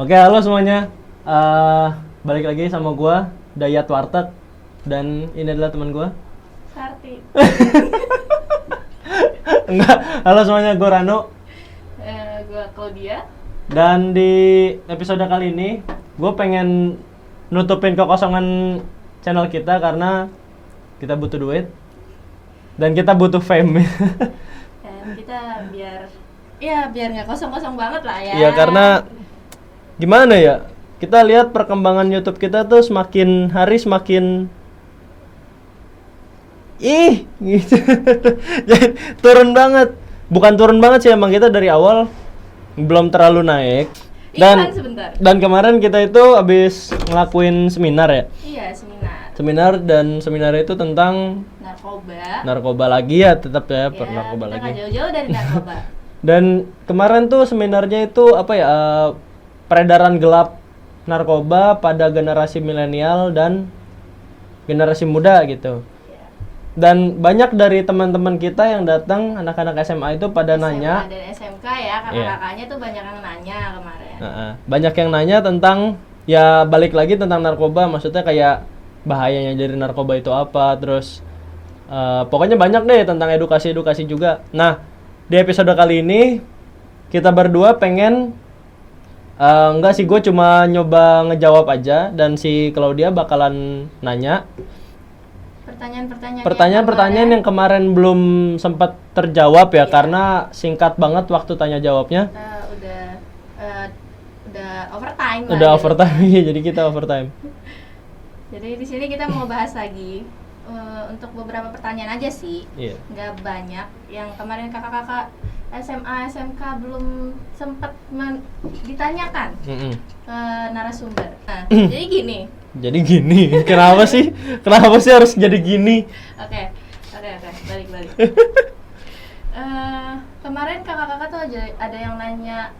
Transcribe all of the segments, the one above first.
Oke, halo semuanya. Balik lagi sama gua, Dayat Warteg, dan ini adalah teman gua. Sarti. Enggak, halo semuanya, gua Rano. Gue Claudia. Dan di episode kali ini, gua pengen nutupin kekosongan channel kita karena kita butuh duit dan kita butuh fame. Dan kita biar nggak kosong-kosong banget lah ya. Iya, karena gimana ya? Kita lihat perkembangan YouTube kita tuh semakin hari semakin gitu. Jadi turun banget. Bukan turun banget sih, emang kita dari awal belum terlalu naik. Iklan sebentar. Dan kemarin kita itu habis ngelakuin seminar ya. Iya, Seminar itu tentang narkoba. narkoba lagi ya, tetap ya, Ya, narkoba kita lagi. nggak jauh-jauh dari narkoba. Dan kemarin tuh seminarnya itu apa ya? Peredaran gelap narkoba pada generasi milenial dan generasi muda gitu. Ya. Dan banyak dari teman-teman kita yang datang, anak-anak SMA itu pada SMA nanya, dan SMK ya, karena Iya. kakaknya tuh banyak yang nanya kemarin. banyak yang nanya tentang ya balik lagi tentang narkoba, maksudnya kayak bahayanya dari narkoba itu apa, terus pokoknya banyak deh tentang edukasi juga. Nah, di episode kali ini kita berdua pengen enggak sih, gue cuma nyoba ngejawab aja, dan si Claudia bakalan nanya pertanyaan-pertanyaan yang kemarin belum sempat terjawab ya, Iya. karena singkat banget waktu tanya jawabnya. Udah overtime lah Udah gitu. overtime, jadi kita overtime. Jadi di sini kita mau bahas lagi untuk beberapa pertanyaan aja sih. Iya. Nggak banyak yang kemarin kakak-kakak SMA SMK belum sempat ditanyakan Mm-mm. ke narasumber. Nah, jadi gini. Jadi gini, kenapa sih harus jadi gini? Oke, balik. Kemarin kakak-kakak tuh ada yang nanya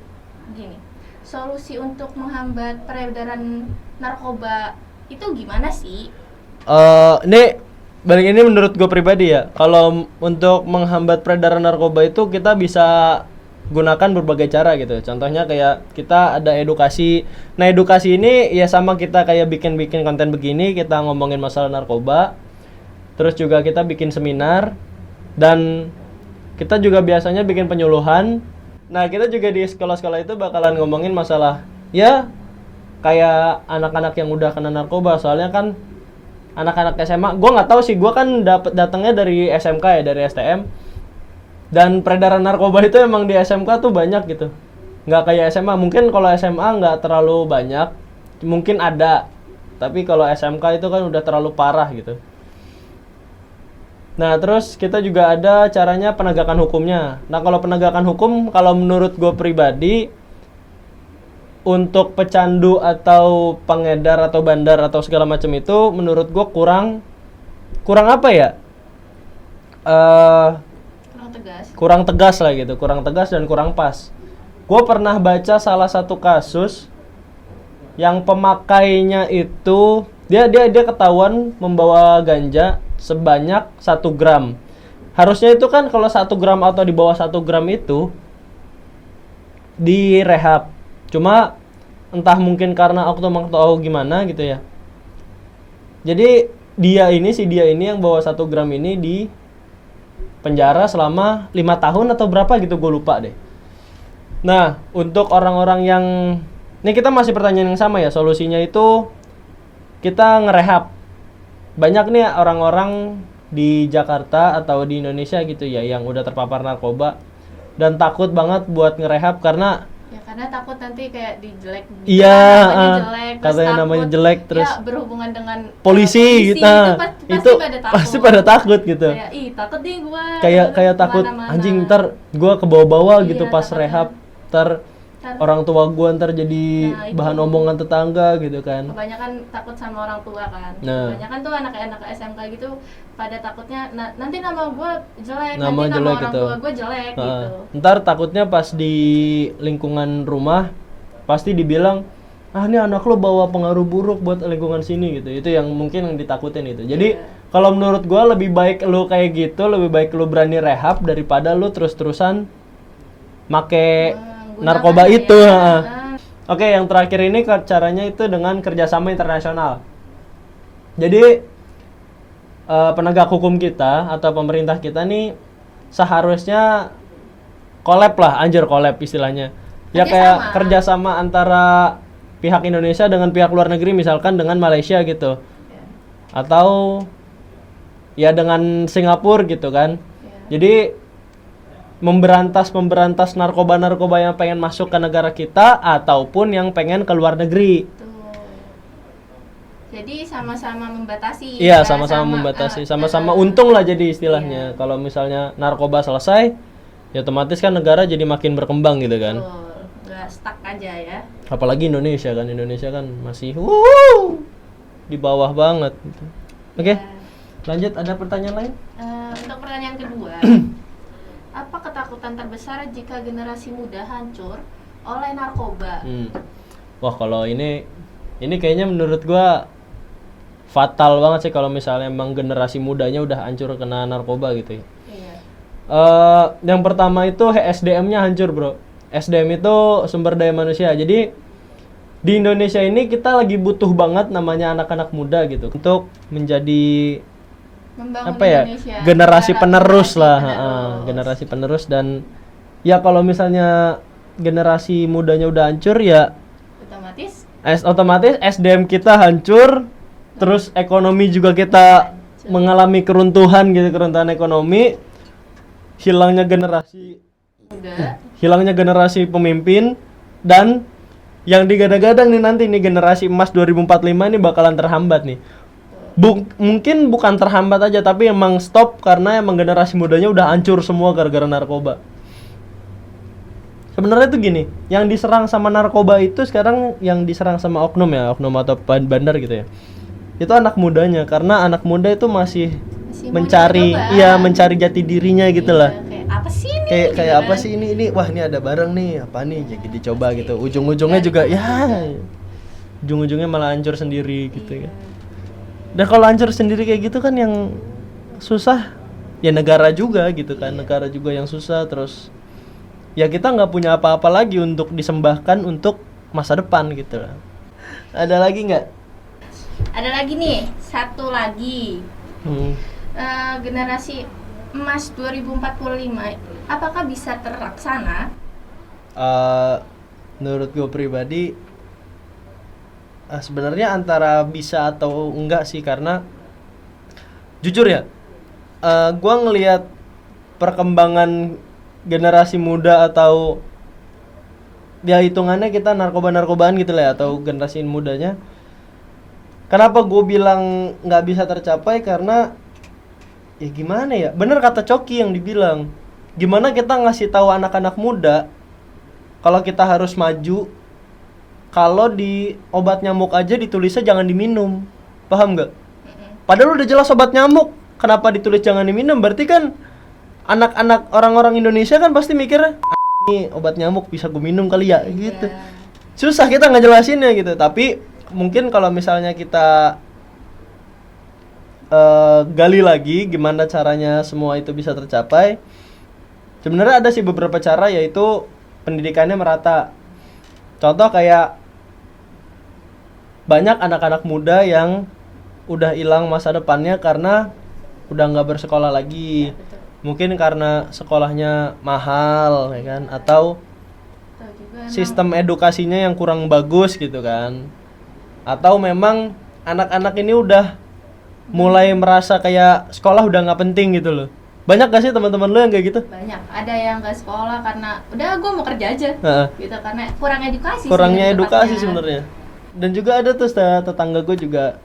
gini, solusi untuk menghambat peredaran narkoba itu gimana sih? Ini balik, ini menurut gue pribadi ya, kalau untuk menghambat peredaran narkoba itu kita bisa gunakan berbagai cara gitu. Contohnya kayak kita ada edukasi. Nah, edukasi ini ya sama kita kayak bikin konten begini, kita ngomongin masalah narkoba. Terus juga kita bikin seminar, dan kita juga biasanya bikin penyuluhan. Nah, kita juga di sekolah-sekolah itu bakalan ngomongin masalah ya kayak anak-anak yang udah kena narkoba. Soalnya kan anak-anak SMA, gue nggak tahu sih, gue kan datangnya dari SMK ya, dari STM. Dan peredaran narkoba itu emang di SMK tuh banyak gitu. Nggak kayak SMA. Mungkin kalau SMA nggak terlalu banyak, mungkin ada. Tapi kalau SMK itu kan udah terlalu parah gitu. Nah, terus kita juga ada caranya penegakan hukumnya. Nah, kalau penegakan hukum, kalau menurut gue pribadi, untuk pecandu atau pengedar atau bandar atau segala macam itu, menurut gue kurang apa ya? Kurang tegas lah gitu, kurang tegas dan kurang pas. Gue pernah baca salah satu kasus yang pemakainya itu dia ketahuan membawa ganja sebanyak 1 gram. Harusnya itu kan kalau 1 gram atau di bawah 1 gram itu direhab. Cuma entah mungkin karena atau gimana gitu ya. Jadi dia ini yang bawa 1 gram ini di penjara selama 5 tahun atau berapa gitu, gue lupa deh. Nah, untuk orang-orang yang ini kita masih pertanyaan yang sama ya, solusinya itu kita ngerehab. Banyak nih orang-orang di Jakarta atau di Indonesia gitu ya yang udah terpapar narkoba dan takut banget buat ngerehab karena takut nanti kayak dijelek. Iya, Katanya namanya jelek, terus ya berhubungan dengan polisi gitu. Itu pasti pada takut gitu. Kayak takut nih gua. Kayak takut anjing, ntar gua kebawa-bawa gitu pas takutnya. rehab, ntar orang tua gua ntar jadi bahan omongan tetangga gitu kan. Kebanyakan takut sama orang tua kan. Nah. Kebanyakan tuh anak-anak SMK gitu pada takutnya nanti nama gua jelek, Nama nanti nama jelek orang gitu. tua gua jelek gitu. Ntar takutnya pas di lingkungan rumah pasti dibilang, ini anak lo bawa pengaruh buruk buat lingkungan sini gitu. Itu yang mungkin yang ditakutin itu. Jadi kalau menurut gua lebih baik lo kayak gitu, lebih baik lo berani rehab daripada lo terus-terusan make narkoba itu. Oke, yang terakhir ini caranya itu dengan kerjasama internasional. Jadi penegak hukum kita atau pemerintah kita nih seharusnya collab lah, anjir collab istilahnya. Ya kayak kerjasama antara pihak Indonesia dengan pihak luar negeri, misalkan dengan Malaysia gitu. Atau ya dengan Singapura gitu kan. Jadi memberantas narkoba yang pengen masuk ke negara kita ataupun yang pengen ke luar negeri. Jadi sama-sama membatasi. Iya, sama-sama membatasi, sama-sama untung lah jadi istilahnya. Kalau misalnya narkoba selesai, ya otomatis kan negara jadi makin berkembang gitu kan. Nggak stuck aja ya. Apalagi Indonesia kan masih di bawah banget gitu. Oke. Lanjut, ada pertanyaan lain? Untuk pertanyaan kedua, apa ketakutan terbesar jika generasi muda hancur oleh narkoba? Wah, kalau ini kayaknya menurut gua fatal banget sih kalau misalnya emang generasi mudanya udah hancur kena narkoba gitu ya. Iya. Yang pertama itu SDM-nya hancur, bro. SDM itu sumber daya manusia. Jadi di Indonesia ini kita lagi butuh banget namanya anak-anak muda gitu untuk menjadi Membangun apa ya, Indonesia, generasi penerus lah, generasi penerus. Dan ya kalau misalnya generasi mudanya udah hancur ya otomatis SDM kita hancur, terus ekonomi juga kita mengalami keruntuhan ekonomi, hilangnya generasi pemimpin, dan yang digadang-gadang nih nanti nih generasi emas 2045 ini bakalan terhambat nih. Mungkin bukan terhambat aja, tapi emang stop karena emang generasi mudanya udah hancur semua gara-gara narkoba. Sebenarnya tuh gini, yang diserang sama narkoba itu sekarang yang diserang sama oknum atau bandar gitu ya. Itu anak mudanya, karena anak muda itu masih mencari jati dirinya gitu lah. Kayak apa sih ini? Kayak apa sih ini? Wah, ini ada barang nih, apa nih? Jadi dicoba gitu. Ujung-ujungnya juga ujung-ujungnya malah hancur sendiri gitu ya. Dan kalau hancur sendiri kayak gitu kan yang susah ya negara juga gitu kan. Negara juga yang susah, terus ya kita nggak punya apa-apa lagi untuk disembahkan untuk masa depan gitu lah. Ada lagi nggak? Ada lagi nih, satu lagi. Generasi emas 2045 apakah bisa terlaksana? Menurut gue pribadi sebenarnya antara bisa atau enggak sih, karena jujur ya, gue ngelihat perkembangan generasi muda atau ya hitungannya kita narkobaan gitu lah ya, atau generasi mudanya. Kenapa gue bilang nggak bisa tercapai? Karena ya gimana ya, bener kata Coki yang dibilang, gimana kita ngasih tahu anak-anak muda kalau kita harus maju, kalau di obat nyamuk aja ditulisnya jangan diminum, paham nggak? Padahal udah jelas obat nyamuk, kenapa ditulis jangan diminum? Berarti kan anak-anak orang-orang Indonesia kan pasti mikirnya ini obat nyamuk bisa gue minum kali ya, gitu. Susah kita ngejelasinnya gitu. Tapi mungkin kalau misalnya kita gali lagi gimana caranya semua itu bisa tercapai, sebenarnya ada sih beberapa cara, yaitu pendidikannya merata. Contoh kayak banyak anak-anak muda yang udah hilang masa depannya karena udah nggak bersekolah lagi. Mungkin karena sekolahnya mahal ya kan, atau sistem edukasinya yang kurang bagus gitu kan. Atau memang anak-anak ini udah mulai merasa kayak sekolah udah nggak penting gitu loh. Banyak gak sih teman-teman lo yang kayak gitu? Banyak. Ada yang nggak sekolah karena udah gue mau kerja aja, gitu, karena kurang edukasi. Kurangnya edukasi sebenarnya. Dan juga ada tuh tetangga gue juga,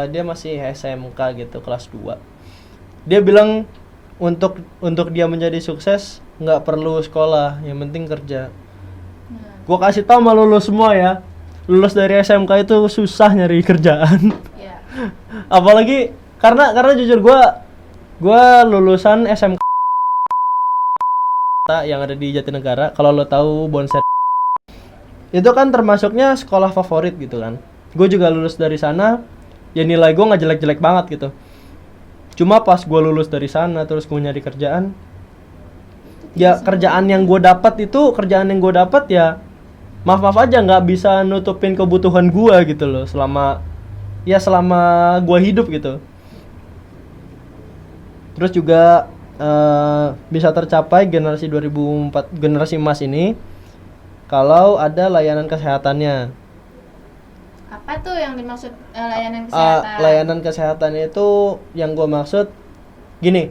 dia masih SMK gitu, kelas 2. Dia bilang untuk dia menjadi sukses nggak perlu sekolah, yang penting kerja. Gue kasih tau sama lo semua ya, lulus dari SMK itu susah nyari kerjaan. Apalagi karena jujur gue lulusan SMK yang ada di Jatinegara. Kalau lo tahu Bonset, itu kan termasuknya sekolah favorit gitu kan. Gue juga lulus dari sana, ya nilai gue nggak jelek-jelek banget gitu. Cuma pas gue lulus dari sana terus gue nyari kerjaan, ya kerjaan yang gue dapat ya maaf aja nggak bisa nutupin kebutuhan gua gitu loh selama gua hidup gitu. Terus juga bisa tercapai generasi 2004 generasi emas ini kalau ada layanan kesehatannya. Apa tuh yang dimaksud layanan kesehatan? Layanan kesehatan itu yang gua maksud gini,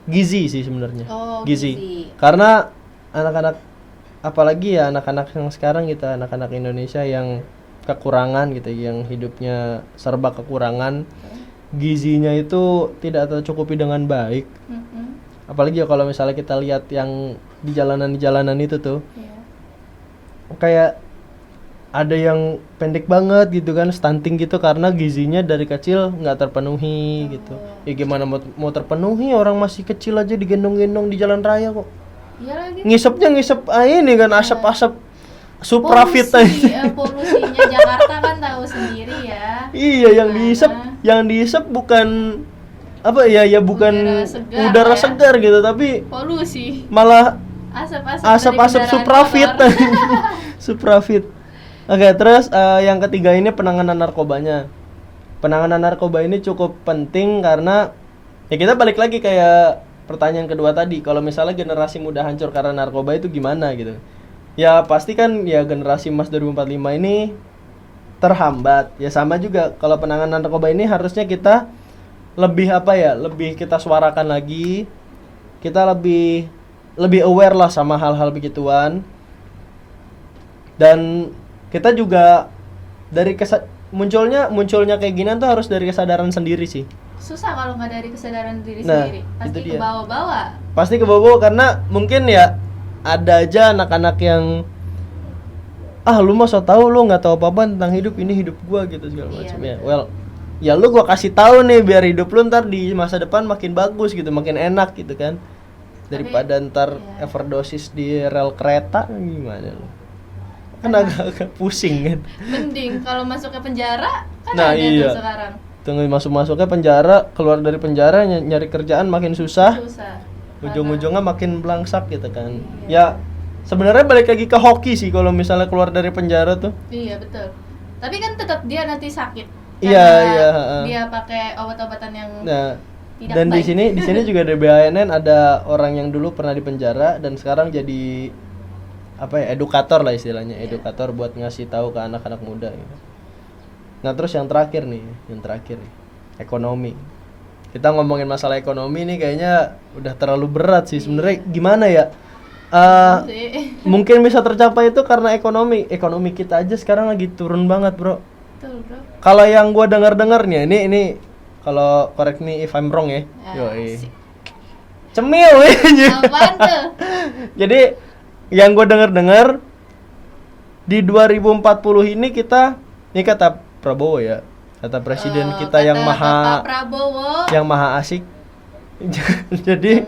gizi sih sebenarnya. Gizi. Karena anak-anak, apalagi ya anak-anak yang sekarang gitu, anak-anak Indonesia yang kekurangan gitu, yang hidupnya serba kekurangan, gizinya itu tidak tercukupi dengan baik. Apalagi ya kalau misalnya kita lihat yang di jalanan itu tuh, kayak ada yang pendek banget gitu kan, stunting gitu karena gizinya dari kecil nggak terpenuhi gitu. Ya gimana mau terpenuhi, orang masih kecil aja digendong-gendong di jalan raya kok. Iya lagi. Ngisepnya ini kan asap-asap suprafit aja. Polusinya Jakarta kan tahu sendiri ya. Iya, yang diisep bukan apa ya bukan udara segar gitu, tapi polusi. Malah asap-asap suprafit. Suprafit. Oke, terus yang ketiga ini penanganan narkobanya. Penanganan narkoba ini cukup penting karena ya kita balik lagi kayak pertanyaan kedua tadi, kalau misalnya generasi muda hancur karena narkoba itu gimana gitu. Ya pasti kan ya generasi emas 2045 ini terhambat. Ya sama juga kalau penanganan narkoba ini harusnya kita lebih lebih kita suarakan lagi. Kita lebih aware lah sama hal-hal begituan. Dan kita juga dari munculnya kayak gini tuh harus dari kesadaran sendiri sih. Susah kalau nggak dari kesadaran diri sendiri. Pasti ke bawah-bawah. Pasti ke bawah karena mungkin ya ada aja anak-anak yang lu mah so tahu, lu nggak tahu apa-apa tentang hidup, ini hidup gua gitu segala macam ya. Well, ya lu gua kasih tahu nih biar hidup lu ntar di masa depan makin bagus gitu, makin enak gitu kan. Daripada ntar overdosis di rel kereta gimana lu. Kan agak pusing kan. Mending kalau masuk ke penjara kan ada tuh sekarang. Tunggu masuknya penjara, keluar dari penjara nyari kerjaan makin susah. Ujung-ujungnya makin belangsak gitu kan. Ya sebenarnya balik lagi ke hoki sih kalau misalnya keluar dari penjara tuh. Iya betul. Tapi kan tetap dia nanti sakit. Iya. Dia pakai obat-obatan yang tidak dan baik. di sini juga di BNN ada orang yang dulu pernah di penjara dan sekarang jadi edukator lah istilahnya, edukator buat ngasih tahu ke anak-anak muda gitu. Nah terus yang terakhir nih, ekonomi. Kita ngomongin masalah ekonomi nih kayaknya udah terlalu berat sih sebenarnya. Gimana ya? Mungkin bisa tercapai itu karena ekonomi kita aja sekarang lagi turun banget bro. Betul bro. Kalau yang gua dengar-dengarnya ini kalau correct me if I'm wrong ya. Cemil ya. Apaan tuh? Jadi yang gue dengar di 2040 ini ini kata Prabowo ya, kata presiden kita yang maha asik. Jadi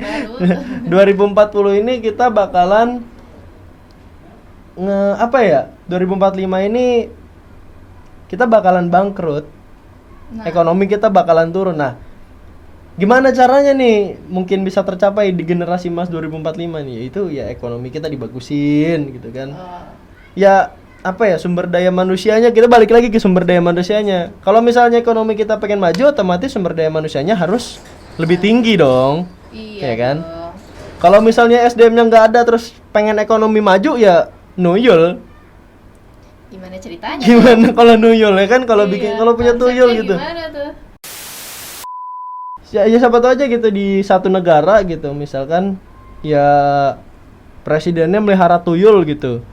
2040 ini kita bakalan 2045 ini kita bakalan bangkrut. Ekonomi kita bakalan turun. Nah, gimana caranya nih mungkin bisa tercapai di generasi emas 2045 nih? Yaitu ya ekonomi kita dibagusin gitu kan. Ya sumber daya manusianya, kita balik lagi ke sumber daya manusianya. Kalau misalnya ekonomi kita pengen maju, otomatis sumber daya manusianya harus lebih tinggi dong. Iya kan? Kalau misalnya SDM-nya nggak ada terus pengen ekonomi maju ya nuyul. Gimana ceritanya? Gimana kalau nuyul ya kan, kalau punya tuyul gitu. Gimana tuh? Ya siapa tahu aja gitu di satu negara gitu, misalkan ya presidennya melihara tuyul gitu.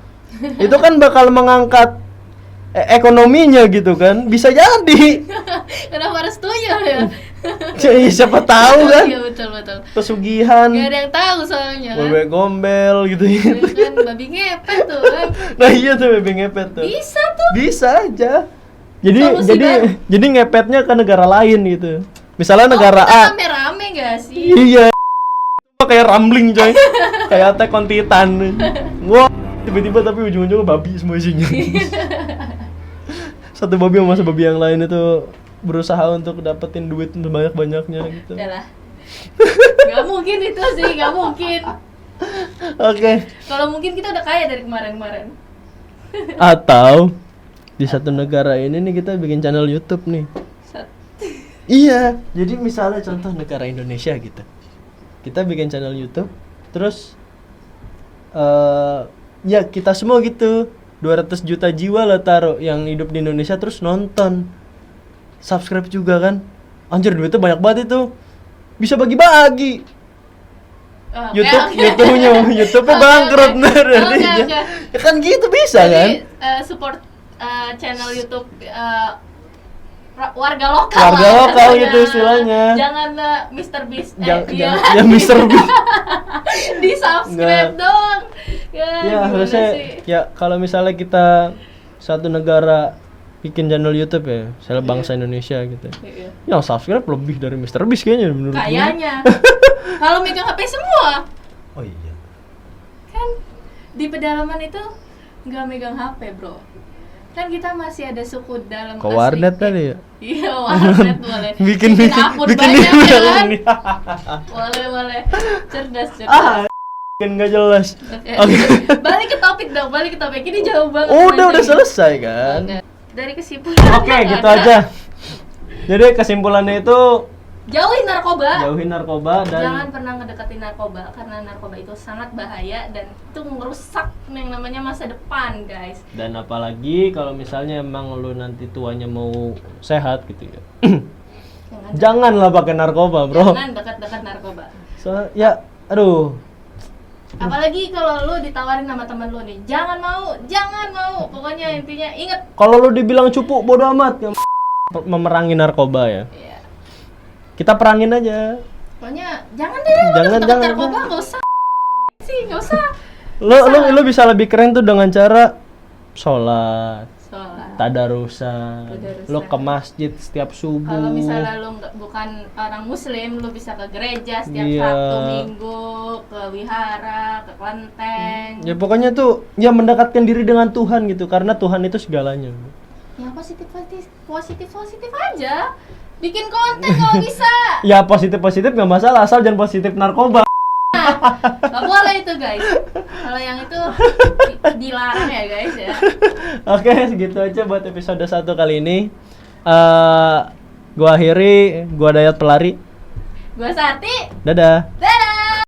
Itu kan bakal mengangkat ekonominya gitu kan, bisa jadi. Kenapa harus tuyul ya? Ya siapa tahu kan. Iya betul. Pesugihan. Gak ada yang tahu soalnya kan. Bebek gombel gitu. Kan babi ngepet tuh kan. Nah iya tuh bebek ngepet tuh. Bisa tuh. Bisa aja. Jadi ngepetnya ke negara lain gitu. Misalnya negara A. Rame-rame gak sih? Iya. Kayak rambling coy. Kayak Attack on Titan. Wah, tiba-tiba tapi ujung-ujungnya babi semua isinya. Satu babi sama babi yang lain itu berusaha untuk dapetin duit banyak-banyaknya gitu. Udah lah. Gak mungkin itu sih, gak mungkin. Oke. Kalau mungkin kita udah kaya dari kemarin-kemarin. Atau di satu negara ini nih kita bikin channel YouTube nih. Set. Iya, jadi misalnya contoh negara Indonesia gitu. Kita bikin channel YouTube, terus ya kita semua gitu 200 juta jiwa lah taruh yang hidup di Indonesia terus nonton. Subscribe juga kan. Anjir duitnya banyak banget itu. Bisa bagi-bagi. YouTube-nya bangkrut ntar jadinya. Ya kan gitu bisa kan? Jadi support channel YouTube warga lokal gitu istilahnya. Jangan Mr. Beast Ya Mr. Beast. di subscribe dong. Ya harusnya ya kalau misalnya kita satu negara bikin channel YouTube ya, misalnya bangsa Indonesia gitu. Iya. Yang subscribe lebih dari Mr. Beast kayaknya menurut gue. Kayaknya. Kalau megang HP semua. Oh iya. Kan di pedalaman itu nggak megang HP, Bro. Kan kita masih ada suku dalam Ke warnet tadi ya? Iya, warnet boleh. bikin akun bikin banyak ya kan? ini. Boleh. Cerdas. Bikin nggak jelas. Oke. Balik ke topik dong, Ini jauh banget. Udah selesai kan? Oke. Dari kesimpulan. Oke, gitu aja. Jadi kesimpulannya itu Jauhin narkoba dan jangan pernah ngedekatin narkoba karena narkoba itu sangat bahaya dan itu merusak yang namanya masa depan, guys. Dan apalagi kalau misalnya emang lu nanti tuanya mau sehat gitu ya. Janganlah pakai narkoba, Bro. Jangan dekat-dekat narkoba. Ya, aduh. Apalagi kalau lu ditawarin sama teman lu nih, jangan mau. Pokoknya intinya inget. Kalau lu dibilang cupu bodo amat, memerangi narkoba ya. Iya. Kita perangin aja. Pokoknya jangan narkoba, enggak usah. Enggak usah. Lu bisa lebih keren tuh dengan cara sholat. Tadarusan. Lu ke masjid setiap subuh. Kalau misalnya lu bukan orang muslim, lu bisa ke gereja setiap Iya. Sabtu Minggu, ke wihara, ke kelenteng. Ya pokoknya tuh ya mendekatkan diri dengan Tuhan gitu karena Tuhan itu segalanya. Ya positif aja. Bikin konten kalau bisa. Ya positif nggak masalah asal jangan positif narkoba. Gak boleh itu, guys. Kalau yang itu dilarang ya, guys ya. Oke, segitu aja buat episode 1 kali ini. Gua akhiri, gua Dayat Pelari. Gua Sati. Dadah.